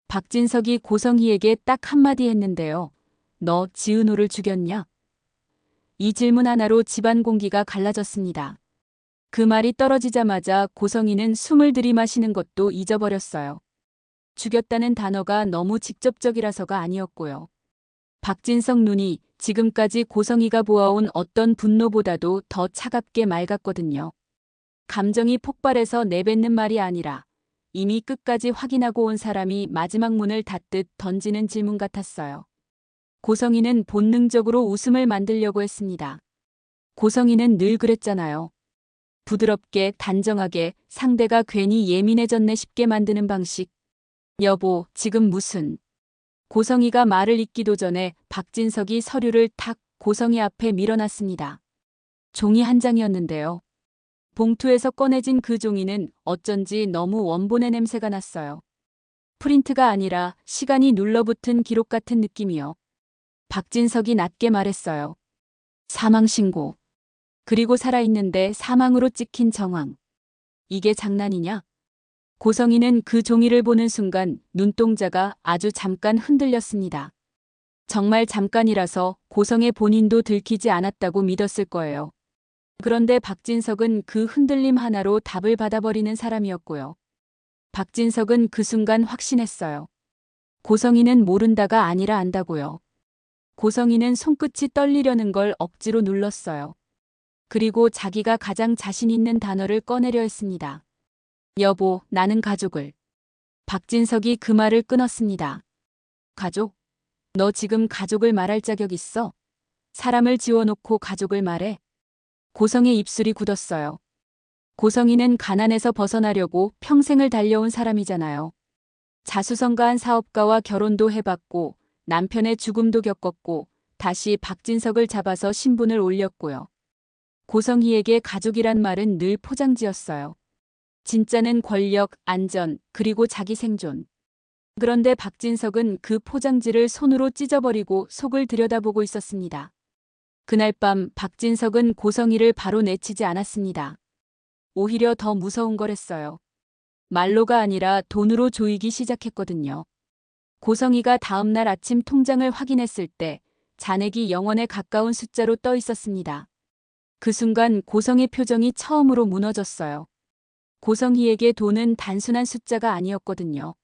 박진석이 고성희에게 딱 한마디 했는데요. 너 지은호를 죽였냐? 이 질문 하나로 집안 공기가 갈라졌습니다. 그 말이 떨어지자마자 고성희는 숨을 들이마시는 것도 잊어버렸어요. 죽였다는 단어가 너무 직접적이라서가 아니었고요. 박진석 눈이 지금까지 고성희가 보아온 어떤 분노보다도 더 차갑게 맑았거든요. 감정이 폭발해서 내뱉는 말이 아니라 이미 끝까지 확인하고 온 사람이 마지막 문을 닫듯 던지는 질문 같았어요. 고성희는 본능적으로 웃음을 만들려고 했습니다. 고성희는 늘 그랬잖아요. 부드럽게 단정하게 상대가 괜히 예민해졌네 싶게 만드는 방식. 여보, 지금 무슨... 고성희가 말을 잇기도 전에 박진석이 서류를 탁 고성희 앞에 밀어놨습니다. 종이 한 장이었는데요. 봉투에서 꺼내진 그 종이는 어쩐지 너무 원본의 냄새가 났어요. 프린트가 아니라 시간이 눌러붙은 기록 같은 느낌이요. 박진석이 낮게 말했어요. 사망신고. 그리고 살아있는데 사망으로 찍힌 정황. 이게 장난이냐? 고성희는 그 종이를 보는 순간 눈동자가 아주 잠깐 흔들렸습니다. 정말 잠깐이라서 고성의 본인도 들키지 않았다고 믿었을 거예요. 그런데 박진석은 그 흔들림 하나로 답을 받아버리는 사람이었고요. 박진석은 그 순간 확신했어요. 고성희는 모른다가 아니라 안다고요. 고성희는 손끝이 떨리려는 걸 억지로 눌렀어요. 그리고 자기가 가장 자신 있는 단어를 꺼내려 했습니다. 여보, 나는 가족을. 박진석이 그 말을 끊었습니다. 가족? 너 지금 가족을 말할 자격 있어? 사람을 지워놓고 가족을 말해? 고성의 입술이 굳었어요. 고성희는 가난에서 벗어나려고 평생을 달려온 사람이잖아요. 자수성가한 사업가와 결혼도 해봤고 남편의 죽음도 겪었고 다시 박진석을 잡아서 신분을 올렸고요. 고성희에게 가족이란 말은 늘 포장지였어요. 진짜는 권력, 안전, 그리고 자기 생존. 그런데 박진석은 그 포장지를 손으로 찢어버리고 속을 들여다보고 있었습니다. 그날 밤 박진석은 고성희를 바로 내치지 않았습니다. 오히려 더 무서운 걸 했어요. 말로가 아니라 돈으로 조이기 시작했거든요. 고성희가 다음날 아침 통장을 확인했을 때 잔액이 0원에 가까운 숫자로 떠 있었습니다. 그 순간 고성의 표정이 처음으로 무너졌어요. 고성희에게 돈은 단순한 숫자가 아니었거든요.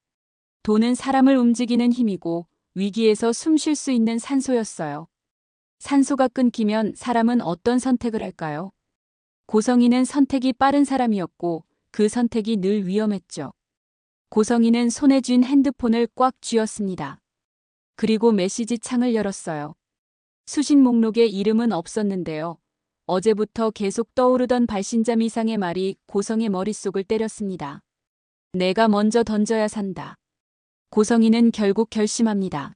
돈은 사람을 움직이는 힘이고 위기에서 숨 쉴 수 있는 산소였어요. 산소가 끊기면 사람은 어떤 선택을 할까요? 고성희는 선택이 빠른 사람이었고 그 선택이 늘 위험했죠. 고성희는 손에 쥔 핸드폰을 꽉 쥐었습니다. 그리고 메시지 창을 열었어요. 수신 목록에 이름은 없었는데요. 어제부터 계속 떠오르던 발신자 미상의 말이 고성의 머릿속을 때렸습니다. 내가 먼저 던져야 산다. 고성희는 결국 결심합니다.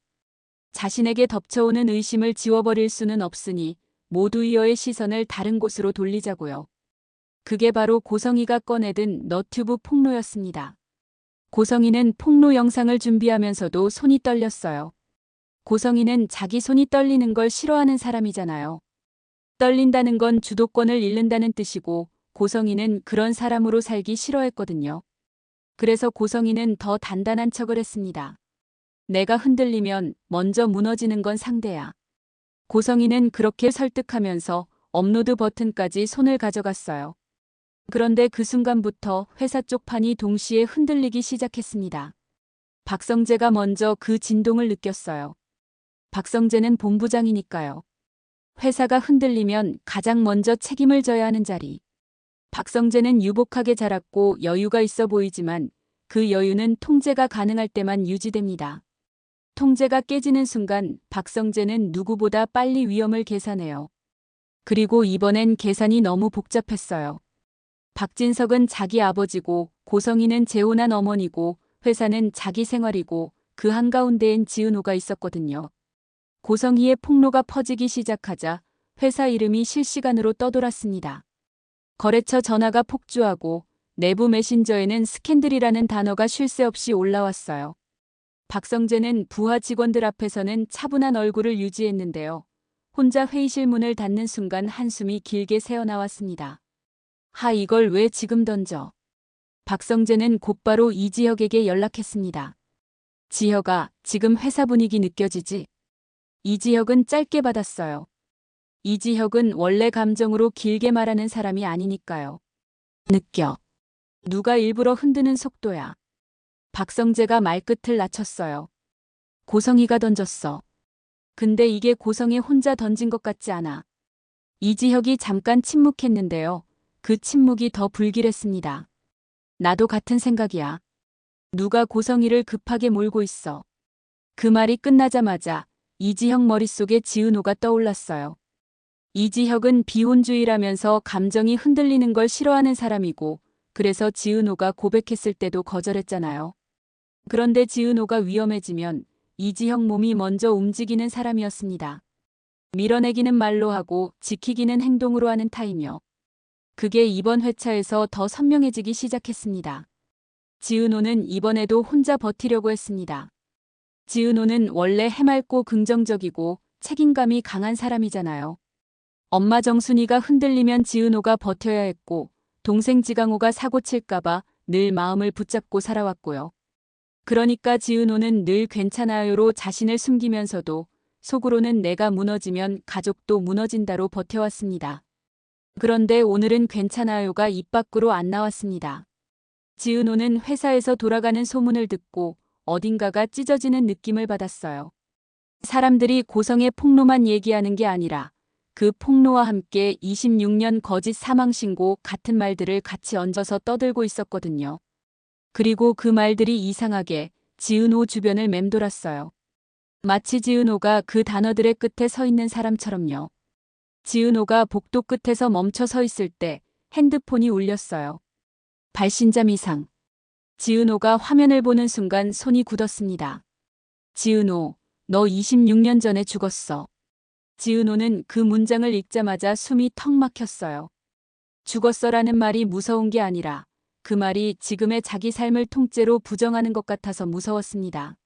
자신에게 덮쳐오는 의심을 지워버릴 수는 없으니 모두이어의 시선을 다른 곳으로 돌리자고요. 그게 바로 고성희가 꺼내든 너튜브 폭로였습니다. 고성희는 폭로 영상을 준비하면서도 손이 떨렸어요. 고성희는 자기 손이 떨리는 걸 싫어하는 사람이잖아요. 떨린다는 건 주도권을 잃는다는 뜻이고 고성희는 그런 사람으로 살기 싫어했거든요. 그래서 고성희는 더 단단한 척을 했습니다. 내가 흔들리면 먼저 무너지는 건 상대야. 고성희는 그렇게 설득하면서 업로드 버튼까지 손을 가져갔어요. 그런데 그 순간부터 회사 쪽 판이 동시에 흔들리기 시작했습니다. 박성재가 먼저 그 진동을 느꼈어요. 박성재는 본부장이니까요. 회사가 흔들리면 가장 먼저 책임을 져야 하는 자리. 박성재는 유복하게 자랐고 여유가 있어 보이지만 그 여유는 통제가 가능할 때만 유지됩니다. 통제가 깨지는 순간 박성재는 누구보다 빨리 위험을 계산해요. 그리고 이번엔 계산이 너무 복잡했어요. 박진석은 자기 아버지고 고성희는 재혼한 어머니고 회사는 자기 생활이고 그 한가운데엔 지은호가 있었거든요. 고성희의 폭로가 퍼지기 시작하자 회사 이름이 실시간으로 떠돌았습니다. 거래처 전화가 폭주하고 내부 메신저에는 스캔들이라는 단어가 쉴 새 없이 올라왔어요. 박성재는 부하 직원들 앞에서는 차분한 얼굴을 유지했는데요. 혼자 회의실 문을 닫는 순간 한숨이 길게 새어나왔습니다. 이걸 왜 지금 던져? 박성재는 곧바로 이지혁에게 연락했습니다. 지혁아, 지금 회사 분위기 느껴지지? 이지혁은 짧게 받았어요. 이지혁은 원래 감정으로 길게 말하는 사람이 아니니까요. 느껴. 누가 일부러 흔드는 속도야. 박성재가 말끝을 낮췄어요. 고성이가 던졌어. 근데 이게 고성이 혼자 던진 것 같지 않아. 이지혁이 잠깐 침묵했는데요. 그 침묵이 더 불길했습니다. 나도 같은 생각이야. 누가 고성이를 급하게 몰고 있어. 그 말이 끝나자마자 이지혁 머릿속에 지은호가 떠올랐어요. 이지혁은 비혼주의라면서 감정이 흔들리는 걸 싫어하는 사람이고, 그래서 지은호가 고백했을 때도 거절했잖아요. 그런데 지은호가 위험해지면 이지혁 몸이 먼저 움직이는 사람이었습니다. 밀어내기는 말로 하고 지키기는 행동으로 하는 타임이요. 그게 이번 회차에서 더 선명해지기 시작했습니다. 지은호는 이번에도 혼자 버티려고 했습니다. 지은호는 원래 해맑고 긍정적이고 책임감이 강한 사람이잖아요. 엄마 정순이가 흔들리면 지은호가 버텨야 했고, 동생 지강호가 사고 칠까봐 늘 마음을 붙잡고 살아왔고요. 그러니까 지은호는 늘 괜찮아요로 자신을 숨기면서도 속으로는 내가 무너지면 가족도 무너진다로 버텨왔습니다. 그런데 오늘은 괜찮아요가 입 밖으로 안 나왔습니다. 지은호는 회사에서 돌아가는 소문을 듣고 어딘가가 찢어지는 느낌을 받았어요. 사람들이 고성의 폭로만 얘기하는 게 아니라 그 폭로와 함께 26년 거짓 사망신고 같은 말들을 같이 얹어서 떠들고 있었거든요. 그리고 그 말들이 이상하게 지은호 주변을 맴돌았어요. 마치 지은호가 그 단어들의 끝에 서 있는 사람처럼요. 지은호가 복도 끝에서 멈춰 서 있을 때 핸드폰이 울렸어요. 발신자 미상. 지은호가 화면을 보는 순간 손이 굳었습니다. 지은호, 너 26년 전에 죽었어. 지은호는 그 문장을 읽자마자 숨이 턱 막혔어요. 죽었어라는 말이 무서운 게 아니라 그 말이 지금의 자기 삶을 통째로 부정하는 것 같아서 무서웠습니다.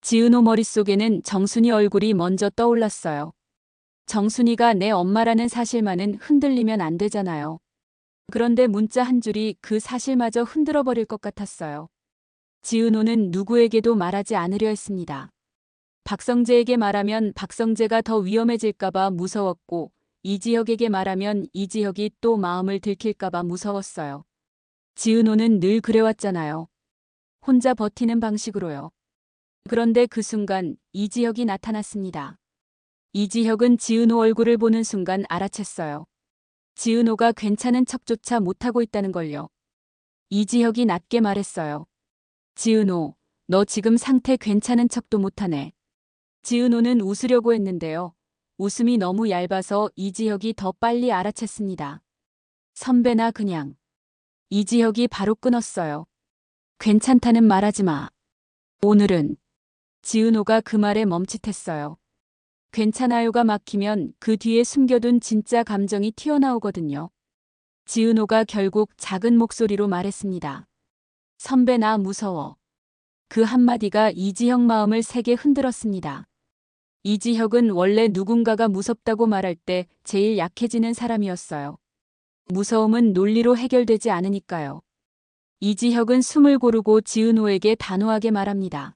지은호 머릿속에는 정순이 얼굴이 먼저 떠올랐어요. 정순이가 내 엄마라는 사실만은 흔들리면 안 되잖아요. 그런데 문자 한 줄이 그 사실마저 흔들어버릴 것 같았어요. 지은호는 누구에게도 말하지 않으려 했습니다. 박성재에게 말하면 박성재가 더 위험해질까봐 무서웠고, 이지혁에게 말하면 이지혁이 또 마음을 들킬까봐 무서웠어요. 지은호는 늘 그래왔잖아요. 혼자 버티는 방식으로요. 그런데 그 순간 이지혁이 나타났습니다. 이지혁은 지은호 얼굴을 보는 순간 알아챘어요. 지은호가 괜찮은 척조차 못하고 있다는 걸요. 이지혁이 낮게 말했어요. 지은호, 너 지금 상태 괜찮은 척도 못하네. 지은호는 웃으려고 했는데요. 웃음이 너무 얇아서 이지혁이 더 빨리 알아챘습니다. 선배나 그냥. 이지혁이 바로 끊었어요. 괜찮다는 말하지 마. 오늘은. 지은호가 그 말에 멈칫했어요. 괜찮아요가 막히면 그 뒤에 숨겨둔 진짜 감정이 튀어나오거든요. 지은호가 결국 작은 목소리로 말했습니다. 선배 나 무서워. 그 한마디가 이지혁 마음을 세게 흔들었습니다. 이지혁은 원래 누군가가 무섭다고 말할 때 제일 약해지는 사람이었어요. 무서움은 논리로 해결되지 않으니까요. 이지혁은 숨을 고르고 지은호에게 단호하게 말합니다.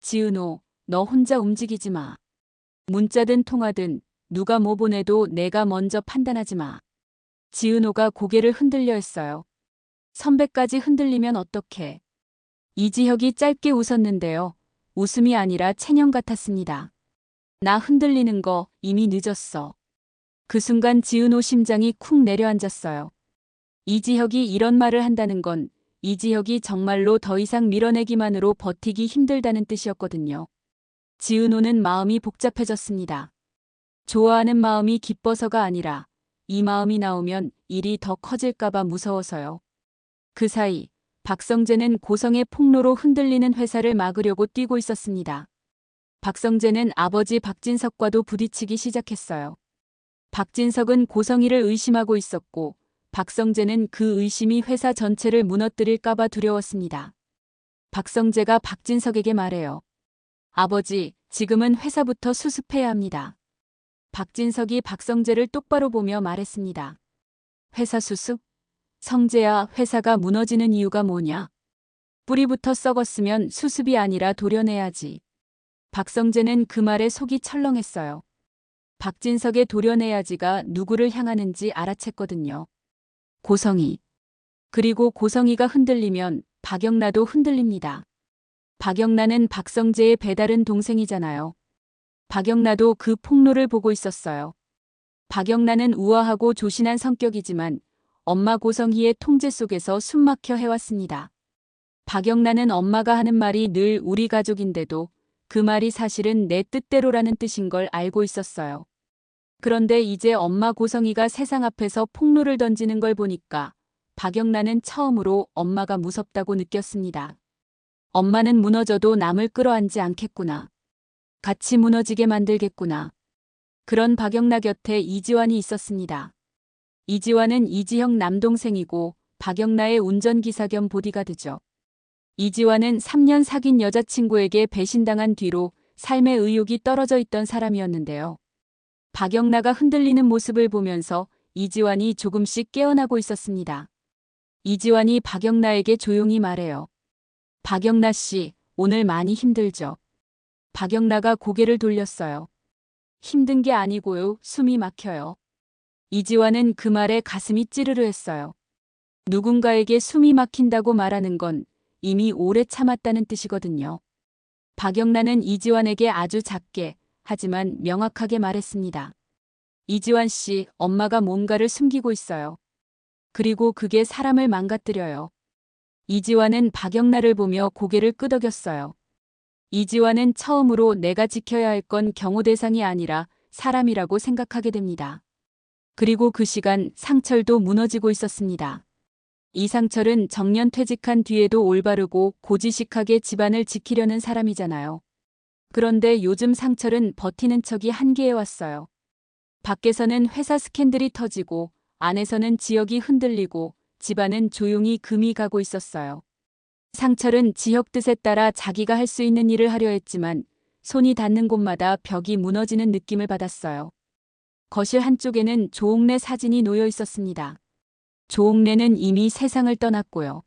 지은호, 너 혼자 움직이지 마. 문자든 통화든 누가 뭐 보내도 내가 먼저 판단하지 마. 지은호가 고개를 흔들려 했어요. 선배까지 흔들리면 어떡해. 이지혁이 짧게 웃었는데요. 웃음이 아니라 체념 같았습니다. 나 흔들리는 거 이미 늦었어. 그 순간 지은호 심장이 쿵 내려앉았어요. 이지혁이 이런 말을 한다는 건 이지혁이 정말로 더 이상 밀어내기만으로 버티기 힘들다는 뜻이었거든요. 지은호는 마음이 복잡해졌습니다. 좋아하는 마음이 기뻐서가 아니라 이 마음이 나오면 일이 더 커질까봐 무서워서요. 그 사이 박성재는 고성의 폭로로 흔들리는 회사를 막으려고 뛰고 있었습니다. 박성재는 아버지 박진석과도 부딪히기 시작했어요. 박진석은 고성이를 의심하고 있었고 박성재는 그 의심이 회사 전체를 무너뜨릴까봐 두려웠습니다. 박성재가 박진석에게 말해요. 아버지, 지금은 회사부터 수습해야 합니다. 박진석이 박성재를 똑바로 보며 말했습니다. 회사 수습? 성재야, 회사가 무너지는 이유가 뭐냐? 뿌리부터 썩었으면 수습이 아니라 도려내야지. 박성재는 그 말에 속이 철렁했어요. 박진석의 도려내야지가 누구를 향하는지 알아챘거든요. 고성희. 그리고 고성희가 흔들리면 박영란도 흔들립니다. 박영란은 박성재의 배다른 동생이잖아요. 박영란도 그 폭로를 보고 있었어요. 박영란은 우아하고 조신한 성격이지만 엄마 고성희의 통제 속에서 숨막혀 해왔습니다. 박영란은 엄마가 하는 말이 늘 우리 가족인데도 그 말이 사실은 내 뜻대로라는 뜻인 걸 알고 있었어요. 그런데 이제 엄마 고성희가 세상 앞에서 폭로를 던지는 걸 보니까 박영란은 처음으로 엄마가 무섭다고 느꼈습니다. 엄마는 무너져도 남을 끌어안지 않겠구나. 같이 무너지게 만들겠구나. 그런 박영란 곁에 이지환이 있었습니다. 이지환은 이지형 남동생이고 박영란의 운전기사 겸 보디가드죠. 이지환은 3년 사귄 여자친구에게 배신당한 뒤로 삶의 의욕이 떨어져 있던 사람이었는데요. 박영란가 흔들리는 모습을 보면서 이지환이 조금씩 깨어나고 있었습니다. 이지환이 박영란에게 조용히 말해요. 박영란 씨, 오늘 많이 힘들죠? 박영란가 고개를 돌렸어요. 힘든 게 아니고요. 숨이 막혀요. 이지환은 그 말에 가슴이 찌르르 했어요. 누군가에게 숨이 막힌다고 말하는 건 이미 오래 참았다는 뜻이거든요. 박영란은 이지환에게 아주 작게 하지만 명확하게 말했습니다. 이지환 씨, 엄마가 뭔가를 숨기고 있어요. 그리고 그게 사람을 망가뜨려요. 이지환은 박영란을 보며 고개를 끄덕였어요. 이지환은 처음으로 내가 지켜야 할 건 경호 대상이 아니라 사람이라고 생각하게 됩니다. 그리고 그 시간 상철도 무너지고 있었습니다. 이상철은 정년 퇴직한 뒤에도 올바르고 고지식하게 집안을 지키려는 사람이잖아요. 그런데 요즘 상철은 버티는 척이 한계에 왔어요. 밖에서는 회사 스캔들이 터지고 안에서는 지역이 흔들리고 집안은 조용히 금이 가고 있었어요. 상철은 지역 뜻에 따라 자기가 할 수 있는 일을 하려 했지만 손이 닿는 곳마다 벽이 무너지는 느낌을 받았어요. 거실 한쪽에는 조옥래 사진이 놓여 있었습니다. 조옥래는 이미 세상을 떠났고요.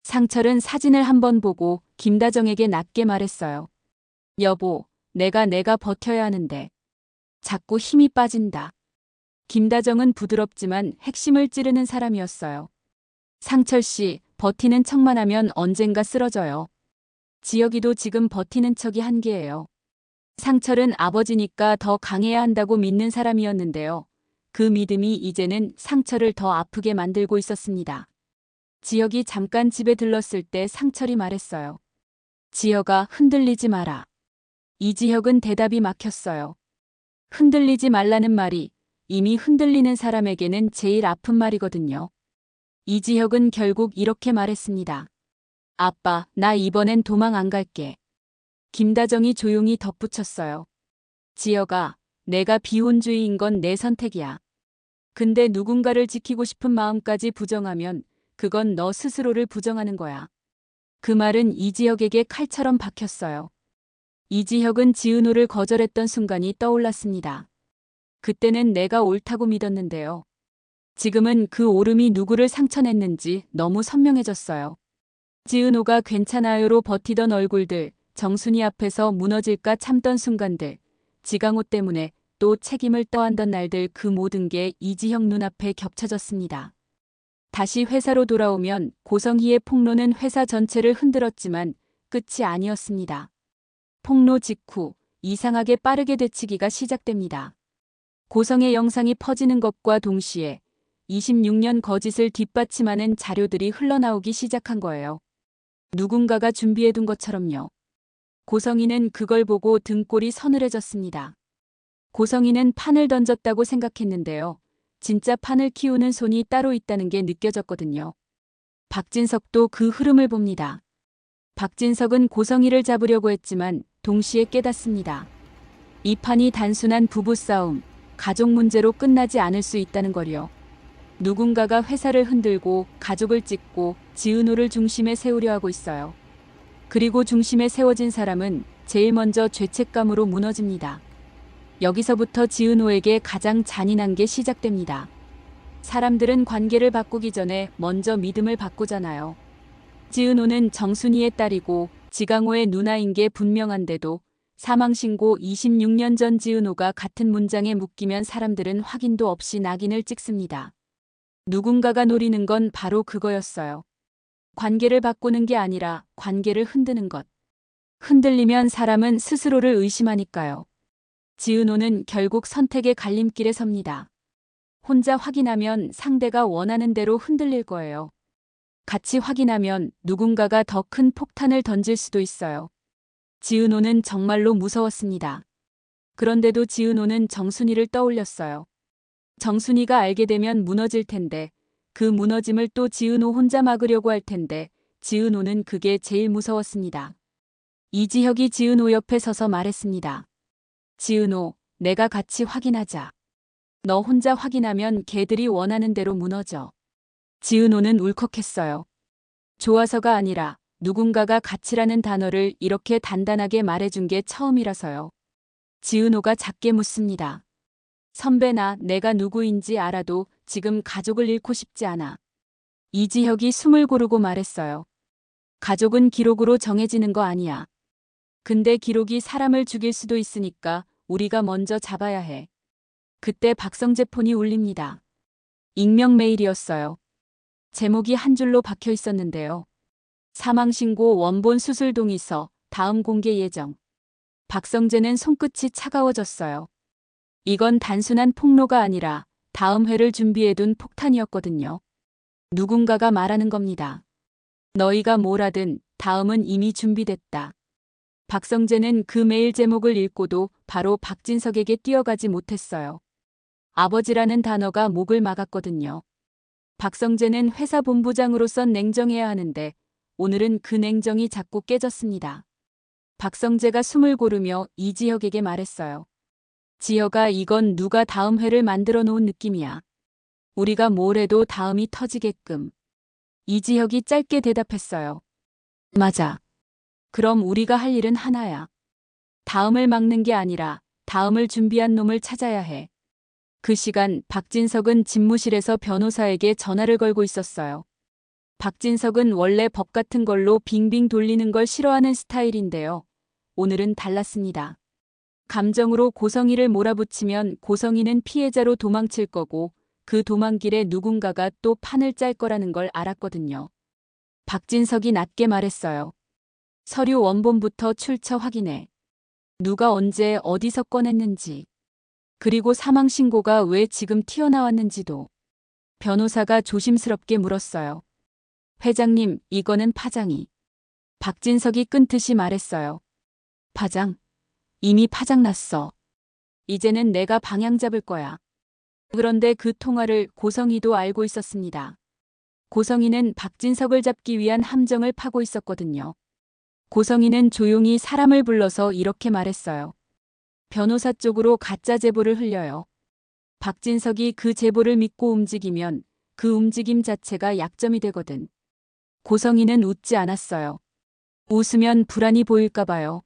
상철은 사진을 한번 보고 김다정에게 낮게 말했어요. 여보, 내가 버텨야 하는데. 자꾸 힘이 빠진다. 김다정은 부드럽지만 핵심을 찌르는 사람이었어요. 상철 씨, 버티는 척만 하면 언젠가 쓰러져요. 지혁이도 지금 버티는 척이 한계예요. 상철은 아버지니까 더 강해야 한다고 믿는 사람이었는데요. 그 믿음이 이제는 상철을 더 아프게 만들고 있었습니다. 지혁이 잠깐 집에 들렀을 때 상철이 말했어요. 지혁아, 흔들리지 마라. 이지혁은 대답이 막혔어요. 흔들리지 말라는 말이 이미 흔들리는 사람에게는 제일 아픈 말이거든요. 이지혁은 결국 이렇게 말했습니다. 아빠, 나 이번엔 도망 안 갈게. 김다정이 조용히 덧붙였어요. 지혁아, 내가 비혼주의인 건 내 선택이야. 근데 누군가를 지키고 싶은 마음까지 부정하면 그건 너 스스로를 부정하는 거야. 그 말은 이지혁에게 칼처럼 박혔어요. 이지혁은 지은호를 거절했던 순간이 떠올랐습니다. 그때는 내가 옳다고 믿었는데요. 지금은 그 옳음이 누구를 상처냈는지 너무 선명해졌어요. 지은호가 괜찮아요로 버티던 얼굴들, 정순이 앞에서 무너질까 참던 순간들, 지강호 때문에 또 책임을 떠안던 날들, 그 모든 게 이지혁 눈앞에 겹쳐졌습니다. 다시 회사로 돌아오면 고성희의 폭로는 회사 전체를 흔들었지만 끝이 아니었습니다. 폭로 직후 이상하게 빠르게 되치기가 시작됩니다. 고성의 영상이 퍼지는 것과 동시에 26년 거짓을 뒷받침하는 자료들이 흘러나오기 시작한 거예요. 누군가가 준비해둔 것처럼요. 고성희는 그걸 보고 등골이 서늘해졌습니다. 고성희는 판을 던졌다고 생각했는데요. 진짜 판을 키우는 손이 따로 있다는 게 느껴졌거든요. 박진석도 그 흐름을 봅니다. 박진석은 고성희를 잡으려고 했지만 동시에 깨닫습니다. 이 판이 단순한 부부싸움, 가족 문제로 끝나지 않을 수 있다는 거요. 누군가가 회사를 흔들고 가족을 찢고 지은호를 중심에 세우려 하고 있어요. 그리고 중심에 세워진 사람은 제일 먼저 죄책감으로 무너집니다. 여기서부터 지은호에게 가장 잔인한 게 시작됩니다. 사람들은 관계를 바꾸기 전에 먼저 믿음을 바꾸잖아요. 지은호는 정순이의 딸이고 지강호의 누나인 게 분명한데도 사망신고 26년 전 지은호가 같은 문장에 묶이면 사람들은 확인도 없이 낙인을 찍습니다. 누군가가 노리는 건 바로 그거였어요. 관계를 바꾸는 게 아니라 관계를 흔드는 것. 흔들리면 사람은 스스로를 의심하니까요. 지은호는 결국 선택의 갈림길에 섭니다. 혼자 확인하면 상대가 원하는 대로 흔들릴 거예요. 같이 확인하면 누군가가 더 큰 폭탄을 던질 수도 있어요. 지은호는 정말로 무서웠습니다. 그런데도 지은호는 정순이를 떠올렸어요. 정순이가 알게 되면 무너질 텐데, 그 무너짐을 또 지은호 혼자 막으려고 할 텐데, 지은호는 그게 제일 무서웠습니다. 이지혁이 지은호 옆에 서서 말했습니다. 지은호, 내가 같이 확인하자. 너 혼자 확인하면 걔들이 원하는 대로 무너져. 지은호는 울컥했어요. 좋아서가 아니라 누군가가 가치라는 단어를 이렇게 단단하게 말해준 게 처음이라서요. 지은호가 작게 묻습니다. 선배나 내가 누구인지 알아도 지금 가족을 잃고 싶지 않아. 이지혁이 숨을 고르고 말했어요. 가족은 기록으로 정해지는 거 아니야. 근데 기록이 사람을 죽일 수도 있으니까 우리가 먼저 잡아야 해. 그때 박성재 폰이 울립니다. 익명 메일이었어요. 제목이 한 줄로 박혀 있었는데요. 사망신고 원본 수술 동의서 다음 공개 예정. 박성재는 손끝이 차가워졌어요. 이건 단순한 폭로가 아니라 다음 회를 준비해둔 폭탄이었거든요. 누군가가 말하는 겁니다. 너희가 뭘 하든 다음은 이미 준비됐다. 박성재는 그 메일 제목을 읽고도 바로 박진석에게 뛰어가지 못했어요. 아버지라는 단어가 목을 막았거든요. 박성재는 회사 본부장으로선 냉정해야 하는데 오늘은 그 냉정이 자꾸 깨졌습니다. 박성재가 숨을 고르며 이지혁에게 말했어요. 지혁아, 이건 누가 다음 회를 만들어 놓은 느낌이야. 우리가 뭘 해도 다음이 터지게끔. 이지혁이 짧게 대답했어요. 맞아. 그럼 우리가 할 일은 하나야. 다음을 막는 게 아니라 다음을 준비한 놈을 찾아야 해. 그 시간 박진석은 집무실에서 변호사에게 전화를 걸고 있었어요. 박진석은 원래 법 같은 걸로 빙빙 돌리는 걸 싫어하는 스타일인데요. 오늘은 달랐습니다. 감정으로 고성이를 몰아붙이면 고성이는 피해자로 도망칠 거고 그 도망길에 누군가가 또 판을 짤 거라는 걸 알았거든요. 박진석이 낮게 말했어요. 서류 원본부터 출처 확인해. 누가 언제 어디서 꺼냈는지. 그리고 사망신고가 왜 지금 튀어나왔는지도. 변호사가 조심스럽게 물었어요. 회장님, 이거는 파장이. 박진석이 끈듯이 말했어요. 파장? 이미 파장 났어. 이제는 내가 방향 잡을 거야. 그런데 그 통화를 고성이도 알고 있었습니다. 고성이는 박진석을 잡기 위한 함정을 파고 있었거든요. 고성이는 조용히 사람을 불러서 이렇게 말했어요. 변호사 쪽으로 가짜 제보를 흘려요. 박진석이 그 제보를 믿고 움직이면 그 움직임 자체가 약점이 되거든. 고성이는 웃지 않았어요. 웃으면 불안이 보일까 봐요.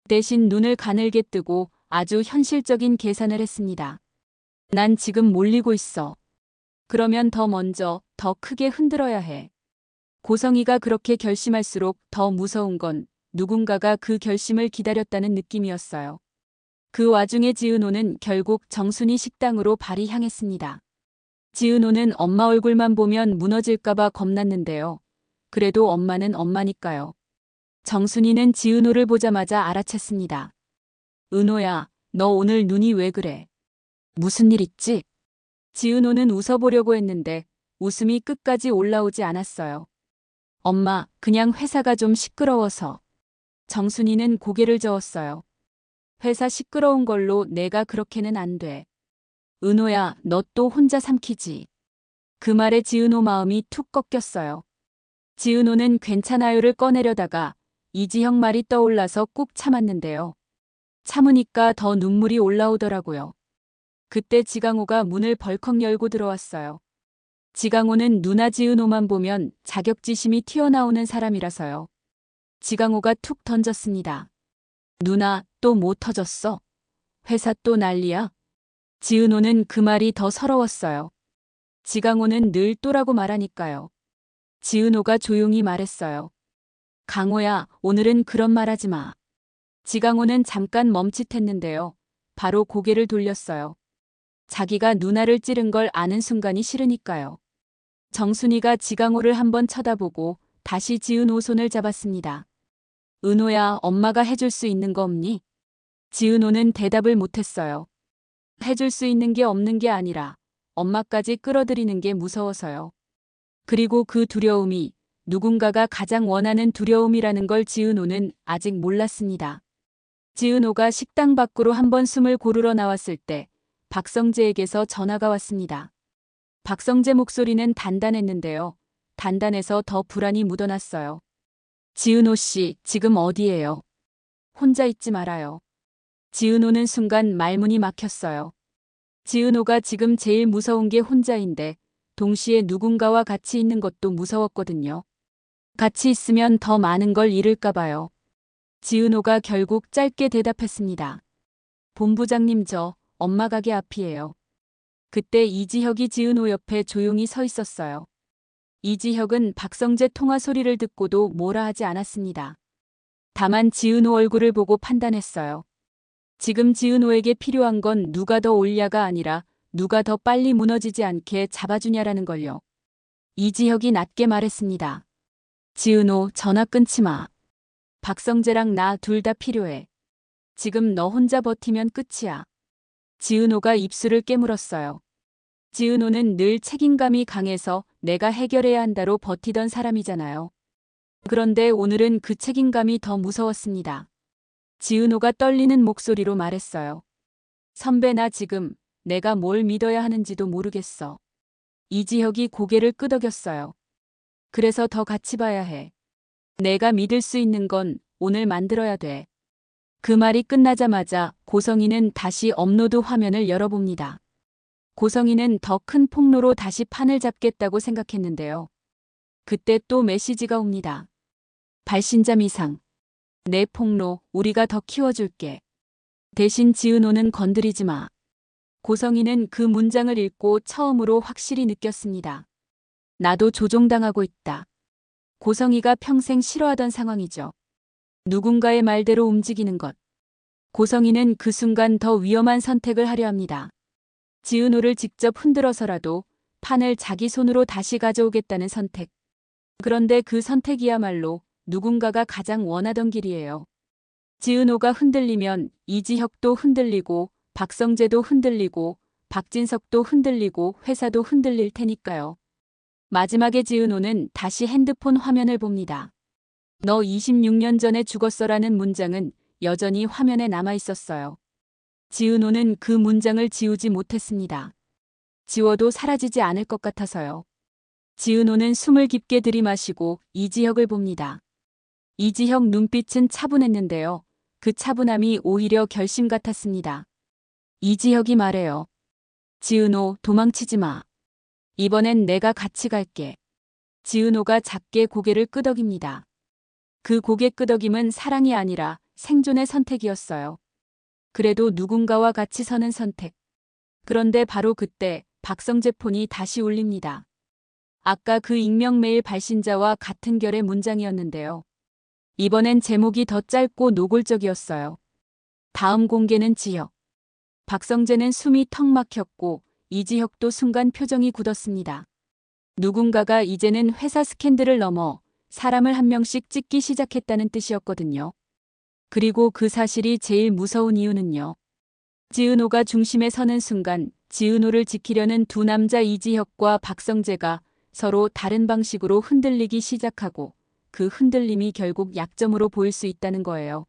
대신 눈을 가늘게 뜨고 아주 현실적인 계산을 했습니다. 난 지금 몰리고 있어. 그러면 더 먼저, 더 크게 흔들어야 해. 고성이가 그렇게 결심할수록 더 무서운 건 누군가가 그 결심을 기다렸다는 느낌이었어요. 그 와중에 지은호는 결국 정순이 식당으로 발이 향했습니다. 지은호는 엄마 얼굴만 보면 무너질까봐 겁났는데요. 그래도 엄마는 엄마니까요. 정순이는 지은호를 보자마자 알아챘습니다. 은호야, 너 오늘 눈이 왜 그래? 무슨 일 있지? 지은호는 웃어보려고 했는데 웃음이 끝까지 올라오지 않았어요. 엄마, 그냥 회사가 좀 시끄러워서. 정순이는 고개를 저었어요. 회사 시끄러운 걸로 내가 그렇게는 안 돼. 은호야, 너 또 혼자 삼키지. 그 말에 지은호 마음이 툭 꺾였어요. 지은호는 괜찮아요를 꺼내려다가 이지혁 말이 떠올라서 꾹 참았는데요. 참으니까 더 눈물이 올라오더라고요. 그때 지강호가 문을 벌컥 열고 들어왔어요. 지강호는 누나 지은호만 보면 자격지심이 튀어나오는 사람이라서요. 지강호가 툭 던졌습니다. 누나, 또 뭐 터졌어? 회사 또 난리야? 지은호는 그 말이 더 서러웠어요. 지강호는 늘 또라고 말하니까요. 지은호가 조용히 말했어요. 강호야, 오늘은 그런 말 하지 마. 지강호는 잠깐 멈칫했는데요. 바로 고개를 돌렸어요. 자기가 누나를 찌른 걸 아는 순간이 싫으니까요. 정순이가 지강호를 한번 쳐다보고 다시 지은호 손을 잡았습니다. 은호야, 엄마가 해줄 수 있는 거 없니? 지은호는 대답을 못했어요. 해줄 수 있는 게 없는 게 아니라 엄마까지 끌어들이는 게 무서워서요. 그리고 그 두려움이 누군가가 가장 원하는 두려움이라는 걸 지은호는 아직 몰랐습니다. 지은호가 식당 밖으로 한번 숨을 고르러 나왔을 때 박성재에게서 전화가 왔습니다. 박성재 목소리는 단단했는데요. 단단해서 더 불안이 묻어났어요. 지은호 씨, 지금 어디예요? 혼자 있지 말아요. 지은호는 순간 말문이 막혔어요. 지은호가 지금 제일 무서운 게 혼자인데 동시에 누군가와 같이 있는 것도 무서웠거든요. 같이 있으면 더 많은 걸 잃을까 봐요. 지은호가 결국 짧게 대답했습니다. 본부장님, 저 엄마 가게 앞이에요. 그때 이지혁이 지은호 옆에 조용히 서 있었어요. 이지혁은 박성재 통화 소리를 듣고도 뭐라 하지 않았습니다. 다만 지은호 얼굴을 보고 판단했어요. 지금 지은호에게 필요한 건 누가 더 올냐가 아니라 누가 더 빨리 무너지지 않게 잡아주냐라는 걸요. 이지혁이 낮게 말했습니다. 지은호, 전화 끊지 마. 박성재랑 나 둘 다 필요해. 지금 너 혼자 버티면 끝이야. 지은호가 입술을 깨물었어요. 지은호는 늘 책임감이 강해서 내가 해결해야 한다로 버티던 사람이잖아요. 그런데 오늘은 그 책임감이 더 무서웠습니다. 지은호가 떨리는 목소리로 말했어요. 선배, 나 지금 내가 뭘 믿어야 하는지도 모르겠어. 이지혁이 고개를 끄덕였어요. 그래서 더 같이 봐야 해. 내가 믿을 수 있는 건 오늘 만들어야 돼. 그 말이 끝나자마자 고성이는 다시 업로드 화면을 열어봅니다. 고성이는 더 큰 폭로로 다시 판을 잡겠다고 생각했는데요. 그때 또 메시지가 옵니다. 발신자 미상. 내 폭로 우리가 더 키워줄게. 대신 지은호는 건드리지 마. 고성이는 그 문장을 읽고 처음으로 확실히 느꼈습니다. 나도 조종당하고 있다. 고성이가 평생 싫어하던 상황이죠. 누군가의 말대로 움직이는 것. 고성이는 그 순간 더 위험한 선택을 하려 합니다. 지은호를 직접 흔들어서라도 판을 자기 손으로 다시 가져오겠다는 선택. 그런데 그 선택이야말로 누군가가 가장 원하던 길이에요. 지은호가 흔들리면 이지혁도 흔들리고 박성재도 흔들리고 박진석도 흔들리고 회사도 흔들릴 테니까요. 마지막에 지은호는 다시 핸드폰 화면을 봅니다. 너 26년 전에 죽었어라는 문장은 여전히 화면에 남아 있었어요. 지은호는 그 문장을 지우지 못했습니다. 지워도 사라지지 않을 것 같아서요. 지은호는 숨을 깊게 들이마시고 이지혁을 봅니다. 이지혁 눈빛은 차분했는데요. 그 차분함이 오히려 결심 같았습니다. 이지혁이 말해요. 지은호, 도망치지 마. 이번엔 내가 같이 갈게. 지은호가 작게 고개를 끄덕입니다. 그 고개 끄덕임은 사랑이 아니라 생존의 선택이었어요. 그래도 누군가와 같이 서는 선택. 그런데 바로 그때 박성재 폰이 다시 울립니다. 아까 그 익명 메일 발신자와 같은 결의 문장이었는데요. 이번엔 제목이 더 짧고 노골적이었어요. 다음 공개는 지혁. 박성재는 숨이 턱 막혔고 이지혁도 순간 표정이 굳었습니다. 누군가가 이제는 회사 스캔들을 넘어 사람을 한 명씩 찍기 시작했다는 뜻이었거든요. 그리고 그 사실이 제일 무서운 이유는요. 지은호가 중심에 서는 순간 지은호를 지키려는 두 남자 이지혁과 박성재가 서로 다른 방식으로 흔들리기 시작하고 그 흔들림이 결국 약점으로 보일 수 있다는 거예요.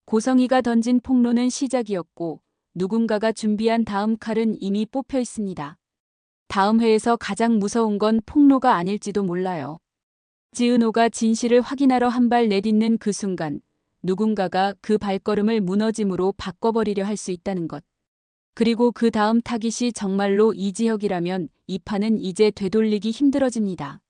고성이가 던진 폭로는 시작이었고 누군가가 준비한 다음 칼은 이미 뽑혀 있습니다. 다음 회에서 가장 무서운 건 폭로가 아닐지도 몰라요. 지은호가 진실을 확인하러 한 발 내딛는 그 순간 누군가가 그 발걸음을 무너짐으로 바꿔버리려 할 수 있다는 것. 그리고 그 다음 타깃이 정말로 이지혁이라면 이 판은 이제 되돌리기 힘들어집니다.